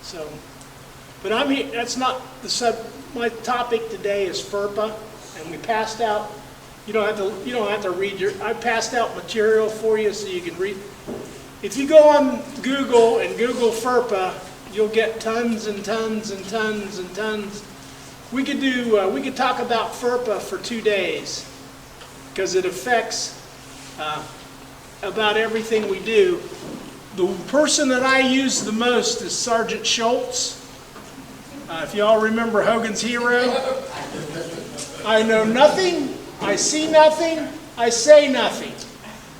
So, but I'm here, that's not the my topic today is FERPA, and we passed out, you don't have to read I passed out material for you so you can read. If you go on Google and Google FERPA, you'll get tons and tons and tons and tons. We could talk about FERPA for 2 days because it affects about everything we do. The person that I use the most is Sergeant Schultz. If you all remember Hogan's Hero. I know nothing, I see nothing, I say nothing.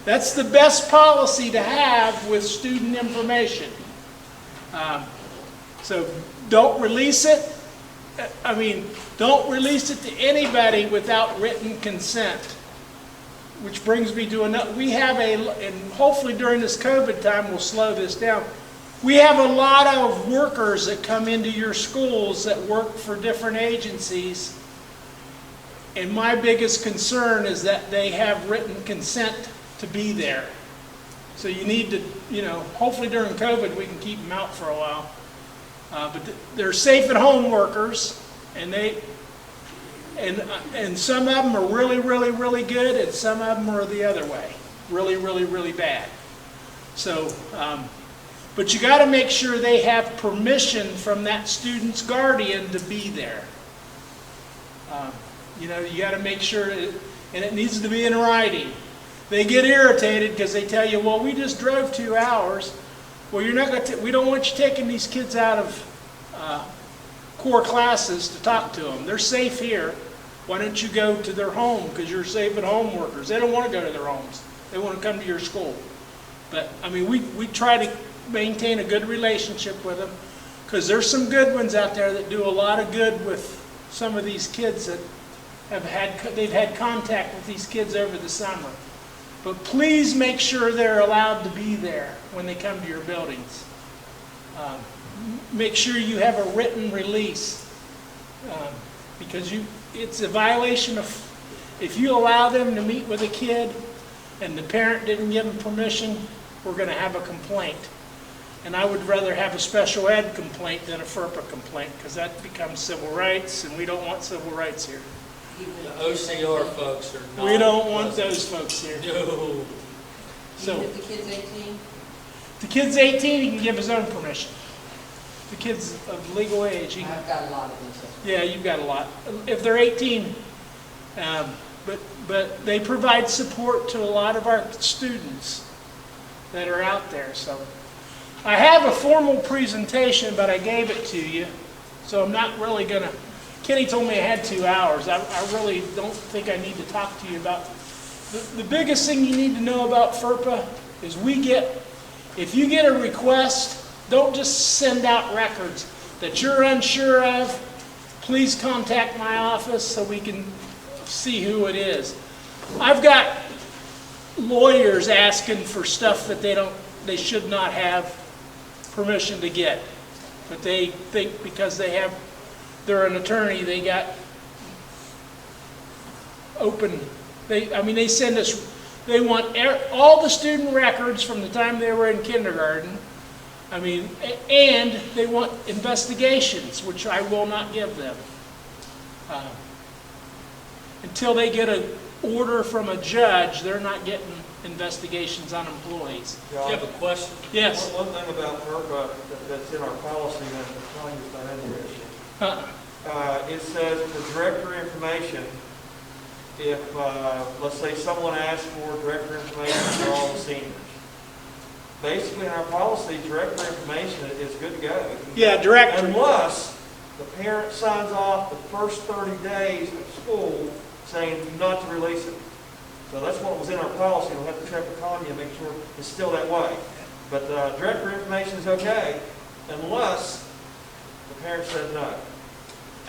That's the best policy to have with student information. So don't release it. I mean, don't release it to anybody without written consent. Which brings me to another, we have and hopefully during this COVID time we'll slow this down. We have a lot of workers that come into your schools that work for different agencies. And my biggest concern is that they have written consent to be there. So you need to, hopefully during COVID we can keep them out for a while. But they're safe at home workers, and and some of them are really, really, really good, and some of them are the other way, really, really, really bad. So, but you got to make sure they have permission from that student's guardian to be there. You got to make sure, and it needs to be in writing. They get irritated because they tell you, well, we just drove 2 hours. Well, you're not going to. We don't want you taking these kids out of core classes to talk to them. They're safe here. Why don't you go to their home? Because you're safe at home workers. They don't want to go to their homes. They want to come to your school. But I mean, we try to maintain a good relationship with them because there's some good ones out there that do a lot of good with some of these kids that they've had contact with these kids over the summer. But please make sure they're allowed to be there when they come to your buildings. Make sure you have a written release because it's a violation of, if you allow them to meet with a kid and the parent didn't give them permission, we're going to have a complaint. And I would rather have a special ed complaint than a FERPA complaint because that becomes civil rights, and we don't want civil rights here. The OCR folks are not. We don't want those folks here. No. So, even if the kid's 18? the kid's 18, he can give his own permission. The kid's of legal age. I've got a lot of them. Yeah, you've got a lot. If they're 18, but they provide support to a lot of our students that are out there. So I have a formal presentation, but I gave it to you, so I'm not really going to. Kenny told me I had 2 hours. I really don't think I need to talk to you about. The biggest thing you need to know about FERPA is if you get a request, don't just send out records that you're unsure of. Please contact my office so we can see who it is. I've got lawyers asking for stuff that they should not have permission to get, but they think because they're an attorney, they got open. They send us. They want all the student records from the time they were in kindergarten. And they want investigations, which I will not give them. Until they get an order from a judge, they're not getting investigations on employees. Do you have a question? Yes. One thing about FERPA that's in our policy that Tony's not interested. It says for directory information, if, let's say someone asks for directory information for all the seniors. Basically, in our policy, directory information is good to go. Yeah, directory. Unless the parent signs off the first 30 days of school saying not to release it. So that's what was in our policy. We'll have to check with Tanya and make sure it's still that way. But directory information is okay unless the parent said no.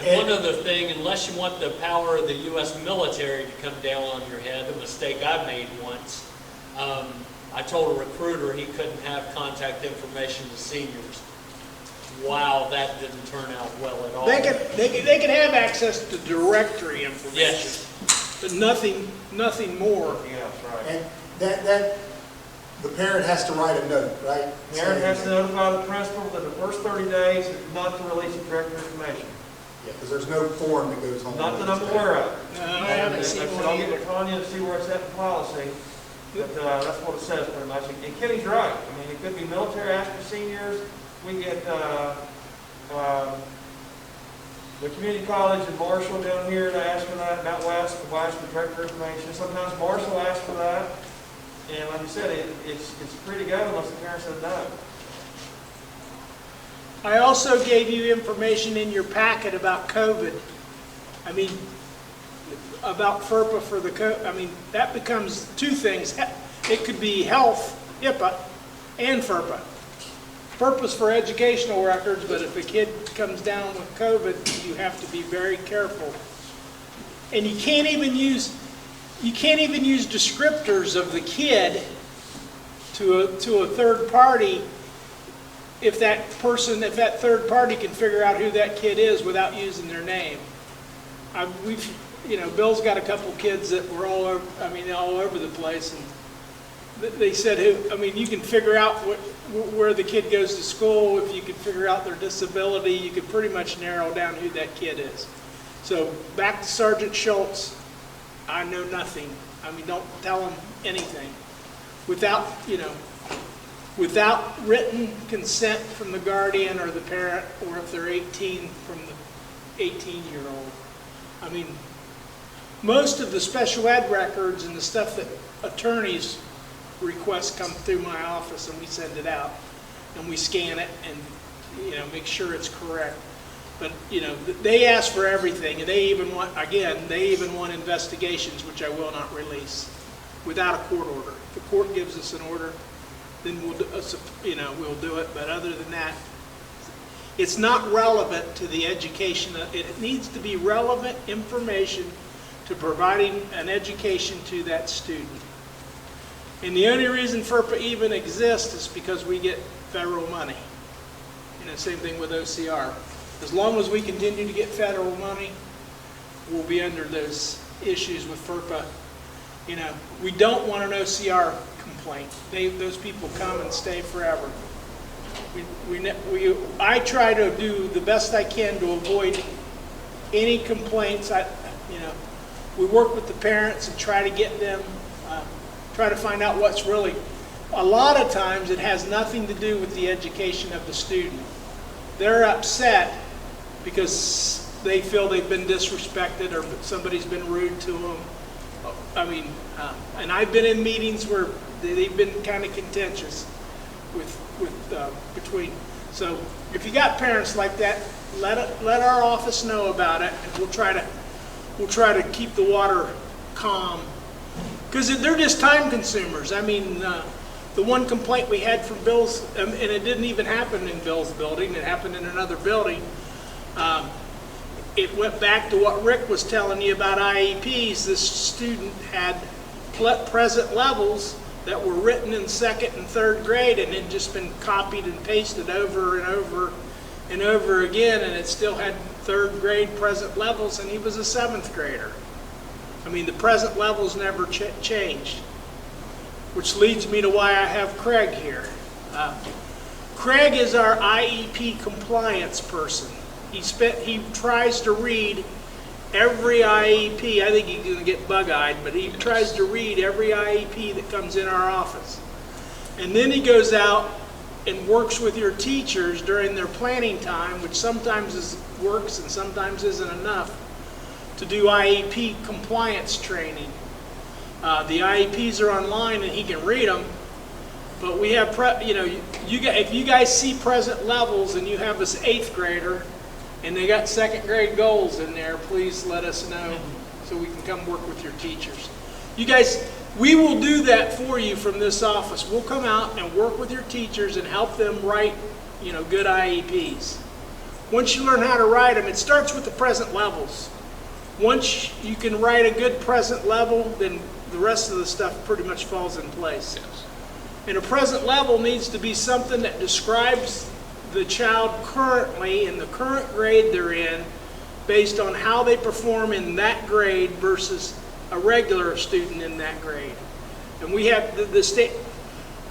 And one other thing, unless you want the power of the U.S. military to come down on your head, a mistake I made once, I told a recruiter he couldn't have contact information to seniors. Wow, that didn't turn out well at all. They can have access to directory information, Yes. but nothing more. Yeah, that's right. And that the parent has to write a note, right? Parent has to notify the principal within the first 30 days not to release the director information. Yeah, because there's no form that goes home. Not that I'm aware of. No, I haven't seen I'll one get either. with Tanya and see where it's at in policy, but that's what it says pretty much. And Kenny's right. I mean, it could be military after seniors. We get the community college in Marshall down here to ask for that, Mount West to ask for director information. Sometimes Marshall asks for that. And like you said, it's free to go unless the parents said no. I also gave you information in your packet about COVID. I mean, about FERPA for the COVID. I mean, that becomes two things. It could be health, HIPAA, and FERPA. FERPA's for educational records, but if a kid comes down with COVID, you have to be very careful. And you can't even use descriptors of the kid to a third party if that third party can figure out who that kid is without using their name. Bill's got a couple kids that were all over the place, and they said, you can figure out where the kid goes to school. If you can figure out their disability, you could pretty much narrow down who that kid is. So back to Sergeant Schultz, I know nothing. I mean, don't tell him anything. Without written consent from the guardian or the parent, or if they're 18, from the 18-year-old. I mean, most of the special ed records and the stuff that attorneys request come through my office, and we send it out, and we scan it and make sure it's correct. But they ask for everything, and they even want investigations, which I will not release without a court order. If the court gives us an order, then we'll do it. But other than that, it's not relevant to the education. It needs to be relevant information to providing an education to that student. And the only reason FERPA even exists is because we get federal money. Same thing with OCR. As long as we continue to get federal money, we'll be under those issues with FERPA. We don't want an OCR complaint. Those people come and stay forever. I try to do the best I can to avoid any complaints. We work with the parents and try to get them, try to find out what's really. A lot of times it has nothing to do with the education of the student. They're upset because they feel they've been disrespected or somebody's been rude to them. And I've been in meetings where they've been kind of contentious between. So if you got parents like that, let our office know about it, and we'll try to keep the water calm, because they're just time consumers. The one complaint we had from Bill's, and it didn't even happen in Bill's building, it happened in another building. It went back to what Rick was telling you about IEPs. This student had present levels that were written in second and third grade and had just been copied and pasted over and over and over again, and it still had third grade present levels, and he was a seventh grader. The present levels never changed. Which leads me to why I have Craig here. Craig is our IEP compliance person. He tries to read every IEP. I think he's going to get bug-eyed, but he tries to read every IEP that comes in our office. And then he goes out and works with your teachers during their planning time, which sometimes works and sometimes isn't enough, to do IEP compliance training. The IEPs are online and he can read them, but we have, if you guys see present levels and you have this 8th grader and they got second grade goals in there, please let us know so we can come work with your teachers. You guys, we will do that for you from this office. We'll come out and work with your teachers and help them write, good IEPs. Once you learn how to write them, it starts with the present levels. Once you can write a good present level, then the rest of the stuff pretty much falls in place. Yes. And a present level needs to be something that describes the child currently in the current grade they're in, based on how they perform in that grade versus a regular student in that grade. And we have the state,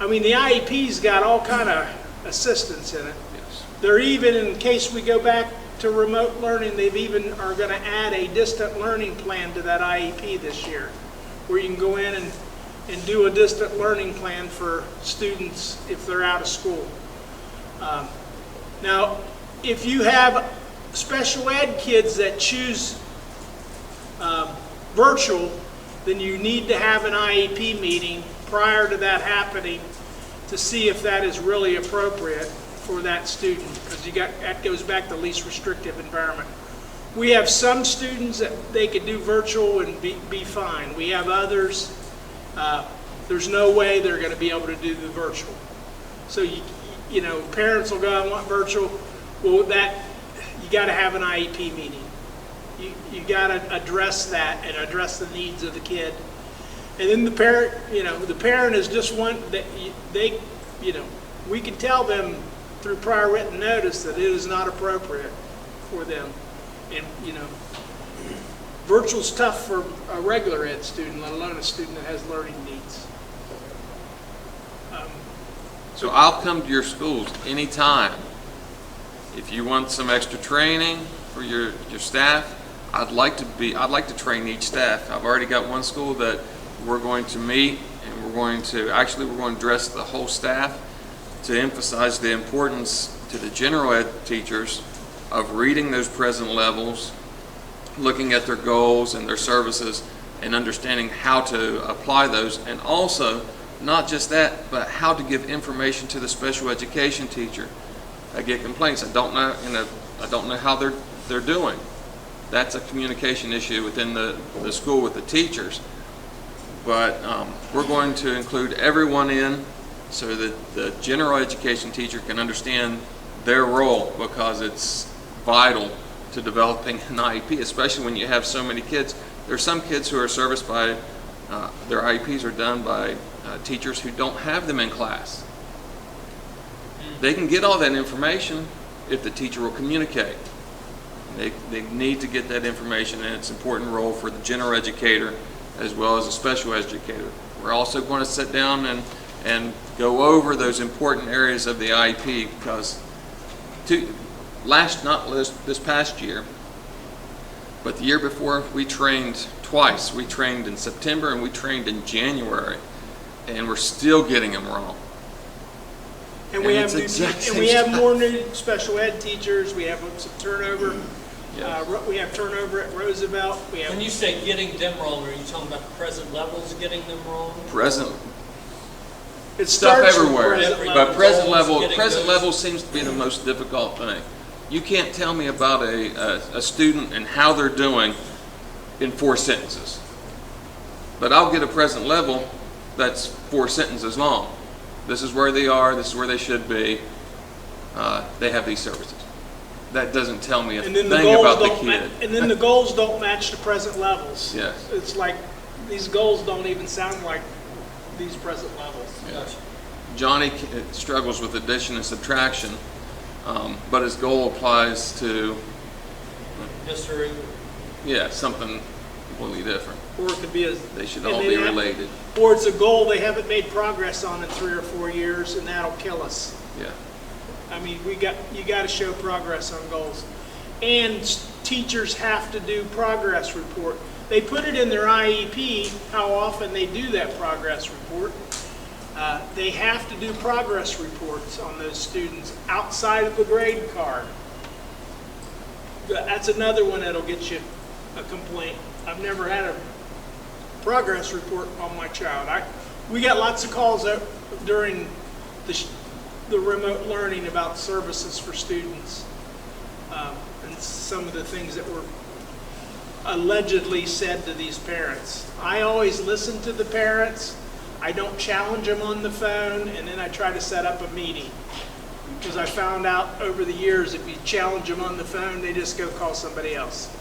I mean, the IEP's got all kind of assistance in it. Yes. They're even, in case we go back to remote learning, they've even are going to add a distant learning plan to that IEP this year, where you can go in and do a distant learning plan for students if they're out of school. Now, if you have special ed kids that choose virtual, then you need to have an IEP meeting prior to that happening to see if that is really appropriate for that student, because that goes back to least restrictive environment. We have some students that they could do virtual and be fine. We have others, there's no way they're going to be able to do the virtual. So you know, parents will go, I want virtual. Well, you got to have an IEP meeting. You got to address that and address the needs of the kid. And then the parent, you know, the parent is just one that they, you know, we can tell them through prior written notice that it is not appropriate for them. And, you know, virtual's tough for a regular ed student, let alone a student that has learning needs. So I'll come to your schools anytime. If you want some extra training for your staff, I'd like to train each staff. I've already got one school that we're going to meet, and we're going to address the whole staff to emphasize the importance to the general ed teachers of reading those present levels, looking at their goals and their services, and understanding how to apply those, and also not just that, but how to give information to the special education teacher. I get complaints. I don't know how they're doing. That's a communication issue within the school with the teachers. But we're going to include everyone in so that the general education teacher can understand their role, because it's vital to developing an IEP, especially when you have so many kids. There's some kids who are serviced by, their IEPs are done by teachers who don't have them in class. They can get all that information if the teacher will communicate. They need to get that information, and it's an important role for the general educator as well as a special educator. We're also going to sit down and go over those important areas of the IEP, because not this past year, but the year before, we trained twice. We trained in September and we trained in January, and we're still getting them wrong. And we have same more new special ed teachers. We have some turnover. Yes. We have turnover at Roosevelt. When you say getting them wrong, are you talking about the present levels getting them wrong? Present it stuff starts with everywhere, but present those. level seems to be the most difficult thing. You can't tell me about a student and how they're doing in 4 sentences. But I'll get a present level that's 4 sentences long. This is where they are, this is where they should be. They have these services. That doesn't tell me a thing about the kid. And then the goals don't match the present levels. Yes. It's like these goals don't even sound like these present levels. Yes. Johnny struggles with addition and subtraction, but his goal applies to History. something completely different. Or it could be They should all be related. Or it's a goal they haven't made progress on in 3 or 4 years, and that'll kill us. Yeah. I mean, you got to show progress on goals. And teachers have to do progress report. They put it in their IEP how often they do that progress report. They have to do progress reports on those students outside of the grade card. That's another one that'll get you a complaint. I've never had a progress report on my child. We got lots of calls during the remote learning about services for students, and some of the things that were allegedly said to these parents. I always listen to the parents. I don't challenge them on the phone, and then I try to set up a meeting, because I found out over the years if you challenge them on the phone, they just go call somebody else.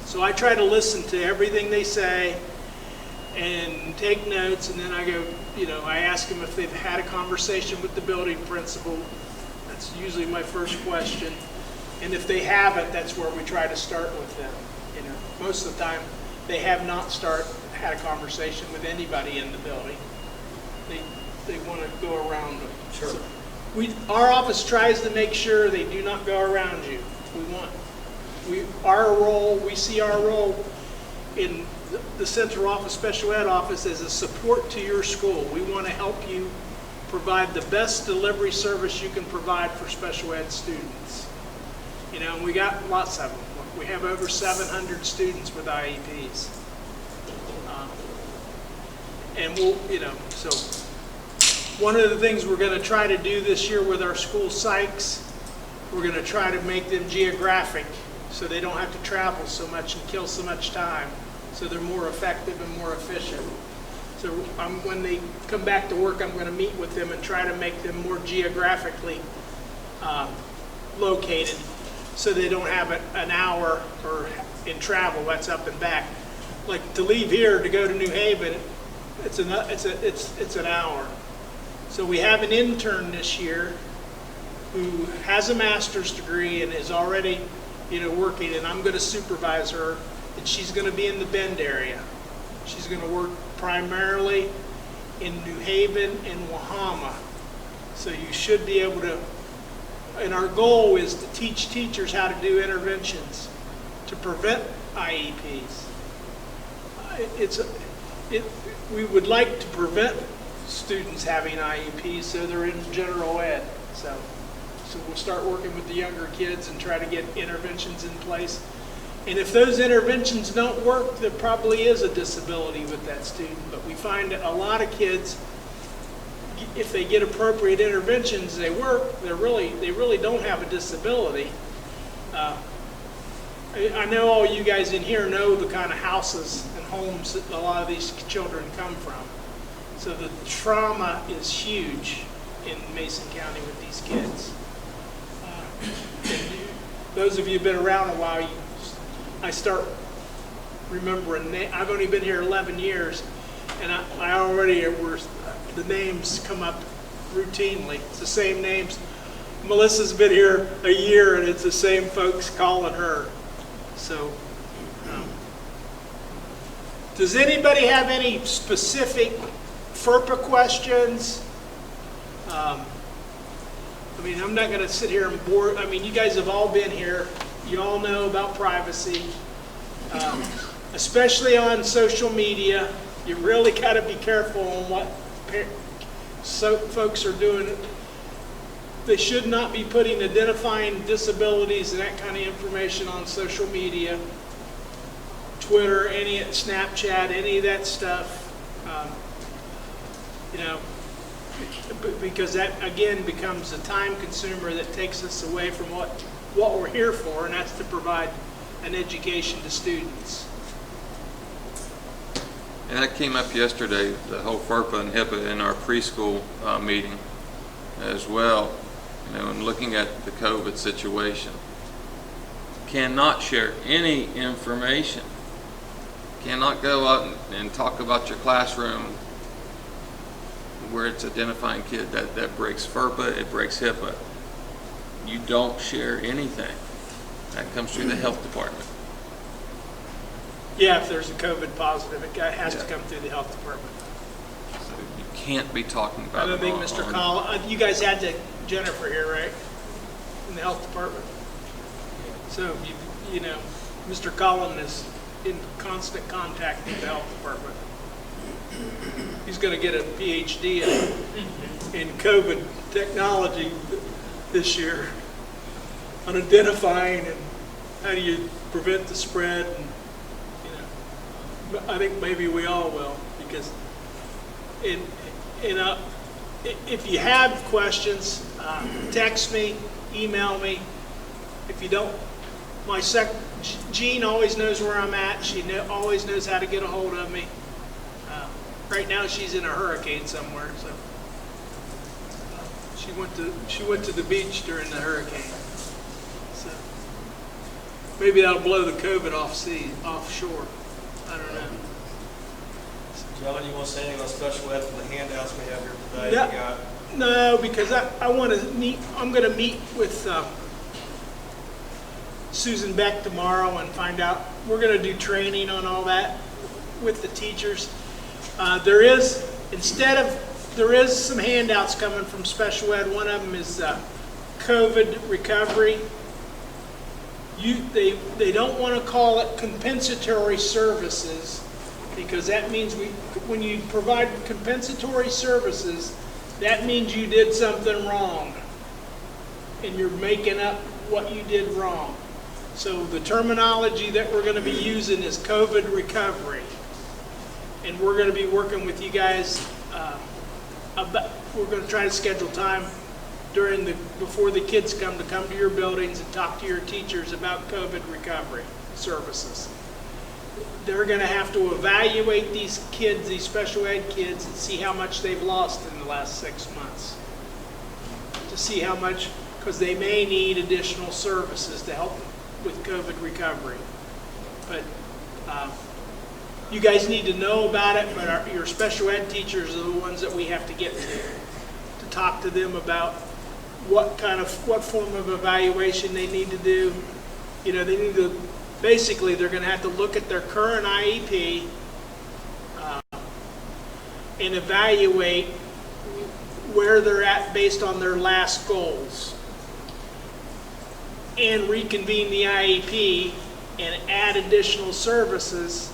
So I try to listen to everything they say and take notes, and then I go, I ask them if they've had a conversation with the building principal. That's usually my first question. And if they haven't, that's where we try to start with them. Most of the time, they have not had a conversation with anybody in the building. they want to go around them. Sure. So our office tries to make sure they do not go around you. We see our role in the central office, special ed office, as a support to your school. We want to help you provide the best delivery service you can provide for special ed students. You know, and we got lots of them. We have over 700 students with IEPs. And we'll, you know, so one of the things we're going to try to do this year with our school psychs, we're going to try to make them geographic so they don't have to travel so much and kill so much time, so they're more effective and more efficient. So when they come back to work, I'm going to meet with them and try to make them more geographically located so they don't have an hour or in travel, that's up and back. Like to leave here to go to New Haven, it's an hour. So we have an intern this year who has a master's degree and is already, you know, working, and I'm going to supervise her, and she's going to be in the Bend area. She's going to work primarily in New Haven and Wahama. So you should be able to, and our goal is to teach teachers how to do interventions to prevent IEPs. We would like to prevent students having IEPs so they're in general ed. So we'll start working with the younger kids and try to get interventions in place. And if those interventions don't work, there probably is a disability with that student. But we find that a lot of kids, if they get appropriate interventions, they work. They really don't have a disability. I know all you guys in here know the kind of houses and homes that a lot of these children come from. So the trauma is huge in Mason County with these kids. Those of you who've been around a while, I start remembering. I've only been here 11 years, and I already the names come up routinely. It's the same names. Melissa's been here a year, and it's the same folks calling her. So, does anybody have any specific FERPA questions? I mean, I'm not going to sit here and bore. I mean, you guys have all been here. You all know about privacy, especially on social media. You really got to be careful on what folks are doing. They should not be putting identifying disabilities and that kind of information on social media, Twitter, Snapchat, any of that stuff. You know, because that again becomes a time consumer that takes us away from what we're here for, and that's to provide an education to students. And that came up yesterday, the whole FERPA and HIPAA in our preschool meeting as well. You know, and looking at the COVID situation, cannot share any information. Cannot go out and talk about your classroom where it's identifying kid. That breaks FERPA, it breaks HIPAA. You don't share anything. That comes through the health department. Yeah, if there's a COVID positive, it has to come through the health department. So you can't be talking about I don't it think Mr. Collins, you guys had Jennifer here, right? In the health department. So, you know, Mr. Collins is in constant contact with the health department. He's going to get a PhD in COVID technology this year on identifying and how do you prevent the spread. And, you know, I think maybe we all will, because if you have questions, text me, email me. If you don't, Jean always knows where I'm at. She always knows how to get a hold of me. Right now she's in a hurricane somewhere, so she went to the beach during the hurricane. So maybe that'll blow the COVID offshore. I don't know. John, you want to say anything about special ed for the handouts we have here today? Yeah. No, because I want to meet. I'm going to meet with Susan Beck tomorrow and find out. We're going to do training on all that with the teachers. There is, instead of there is some handouts coming from special ed. One of them is COVID recovery. They don't want to call it compensatory services, because that means when you provide compensatory services, that means you did something wrong, and you're making up what you did wrong. So the terminology that we're going to be using is COVID recovery, and we're going to be working with you guys. We're going to try to schedule time before the kids come to your buildings and talk to your teachers about COVID recovery services. They're going to have to evaluate these kids, these special ed kids, and see how much they've lost in the last 6 months. To see how much, because they may need additional services to help with COVID recovery. But you guys need to know about it, but your special ed teachers are the ones that we have to get to talk to them about what form of evaluation they need to do. You know, they need to, basically they're going to have to look at their current IEP and evaluate where they're at based on their last goals, and reconvene the IEP and add additional services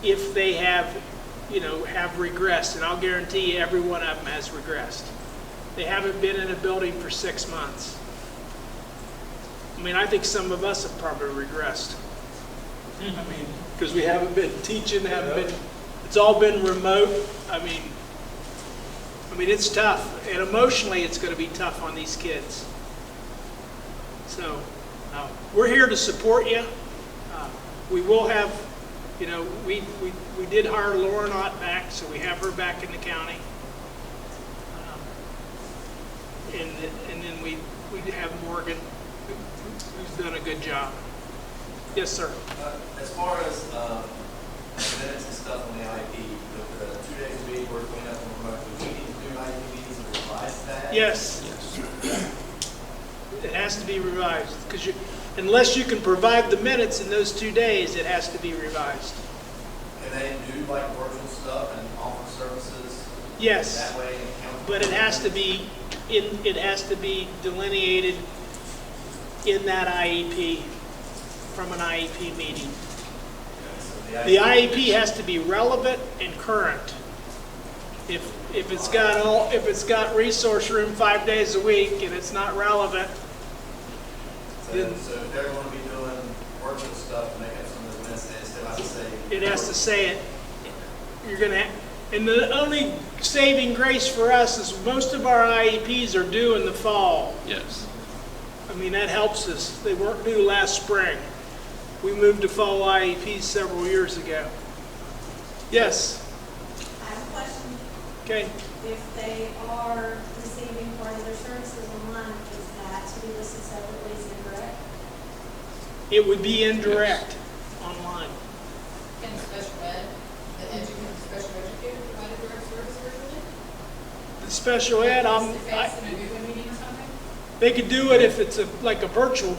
if they have regressed. And I'll guarantee you every one of them has regressed. They haven't been in a building for 6 months. I mean, I think some of us have probably regressed. I mean, because we haven't been teaching, it's all been remote. I mean, it's tough, and emotionally it's going to be tough on these kids. So we're here to support you. We will have, we did hire Lauren Ott back, so we have her back in the county. And then we have Morgan, who's done a good job. Yes, sir. As far as minutes and stuff on the IEP, the 2 days a week we're cleaning up on remote, do we need to do IEP meetings and revise that? Yes. It has to be revised, because unless you can provide the minutes in those 2 days, it has to be revised. Can they do like virtual stuff and offer services? Yes. That way, But it has to be delineated in that IEP from an IEP meeting. so The IEP has to be relevant and current. If it's got resource room 5 days a week and it's not relevant, So if they're going to be doing virtual stuff to make up some of those minutes, they still have to say. it has to say it. And the only saving grace for us is most of our IEPs are due in the fall. Yes. I mean, that helps us. They weren't due last spring. We moved to fall IEPs several years ago. Yes? I have a question. Okay. If they are receiving part of their services online, is that to be listed separately as incorrect? It would be indirect online. Can special ed, special educator provide a direct service virtually? The special ed, Face-to-face in a Google meeting or something? they could do it if it's like a virtual.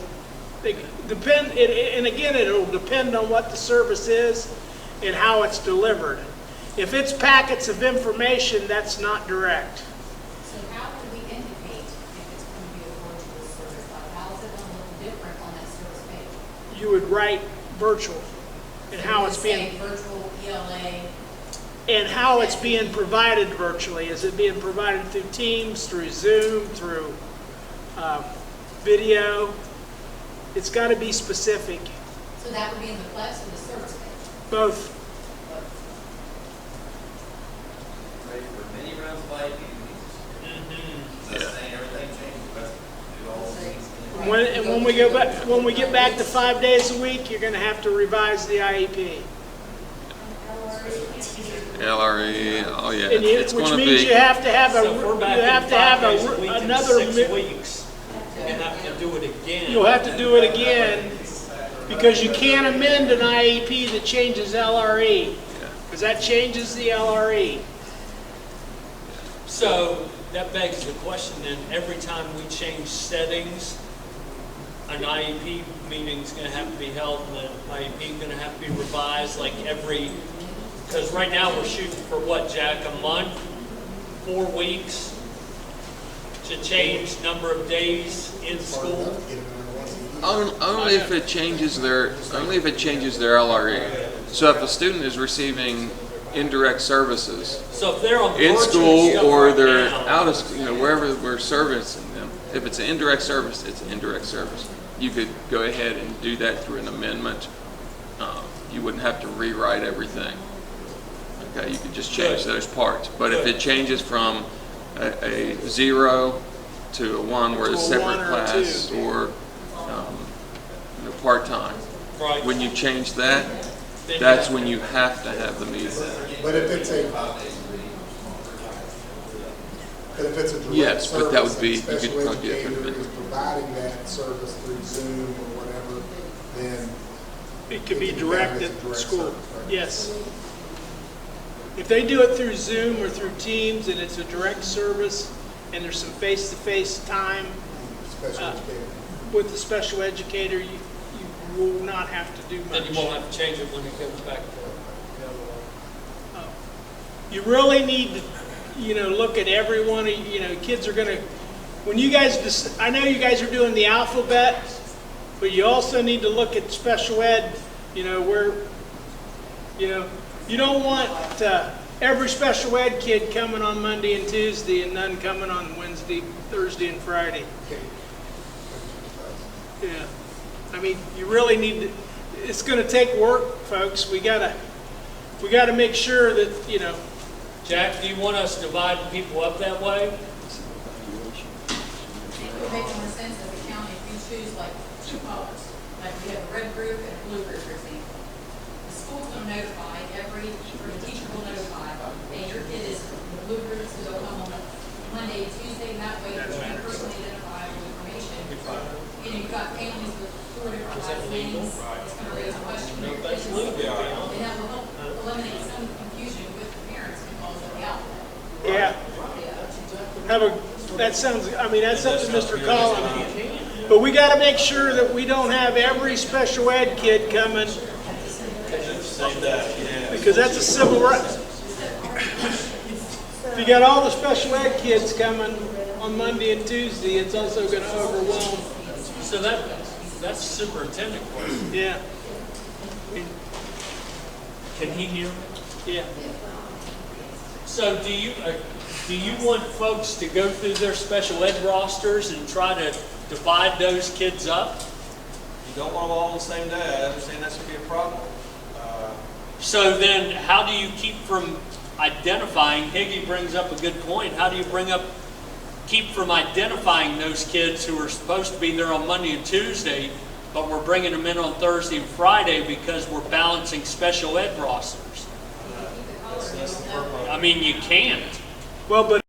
And again, it'll depend on what the service is and how it's delivered. If it's packets of information, that's not direct. So how do we indicate if it's going to be a virtual service? Like, how is it going to look different on that service page? You would write virtual and So how you it's would being say virtual ELA. and how it's being provided virtually. Is it being provided through Teams, through Zoom, through video? It's got to be specific. So that would be in the Plex or the service page? Both. Ready for many rounds of IEP meetings. That's saying everything changes, but do all things. When we get back to 5 days a week, you're going to have to revise the IEP. LRE, oh yeah, And it's which going to means be. you have to have So if we're back in 5 days a week in another. 6 weeks, we're going to have to do it again. You'll have to do it again because you can't amend an IEP that changes LRE, because that changes the LRE. So that begs the question then, every time we change settings, an IEP meeting's going to have to be held and the IEP is going to have to be revised like because right now we're shooting for what, Jack, a month? 4 weeks to change number of days in school? Only if it changes their LRE. So if a student is receiving indirect services So if they're on in virtual school stuff or right they're now, out of, wherever we're servicing them, if it's an indirect service, it's an indirect service. You could go ahead and do that through an amendment. You wouldn't have to rewrite everything. Okay, you could just change Good. those parts. But if it changes from a 0 to a 1 where To it's a separate 1 or a class 2. or part-time, right, when you change that, then that's when you have to have the meeting. But if it's a direct Yes, but that service, would be- and you could special probably do it educator for- is providing that service through Zoom or whatever, then It could be It can be direct done at as a direct school, service, right? yes. If they do it through Zoom or through Teams and it's a direct service and there's some face-to-face time special Uh, educator. with the special educator, you will not have to do then much. you won't have to change it when it goes back to the other one. You really need to, look at everyone, kids are gonna, when you guys, I know you guys are doing the alphabet, but you also need to look at special ed, where, you don't want every special ed kid coming on Monday and Tuesday and none coming on Wednesday, Thursday, and Friday. Yeah, I mean, you really need to, it's gonna take work, folks. We gotta make sure that, Jack, do you want us dividing people up that way? It would make more sense as a county if you choose like 2 colors, like we have a red group and a blue group, for example. The school's gonna notify or the teacher will notify, hey, your kid is in the blue group, so they'll come on Monday, Tuesday, and that way you can personally identifiable information. You've got families with 4 different last names, it's gonna raise a question. No, with that's kids. legal. And that will help eliminate some confusion with the parents because of the alphabet. yeah. That's up to Mr. Collins. But we gotta make sure that we don't have every special ed kid coming, because that's a civil right. If you got all the special ed kids coming on Monday and Tuesday, it's also gonna overwhelm, So that's superintendent question. yeah, Can he hear me? yeah. So do you want folks to go through their special ed rosters and try to divide those kids up? You don't want them all on the same day. I understand that's going to be a problem. So then how do you keep from identifying, Higgy brings up a good point, how do you keep from identifying those kids who are supposed to be there on Monday and Tuesday, but we're bringing them in on Thursday and Friday because we're balancing special ed rosters? I mean, you can't. Well, but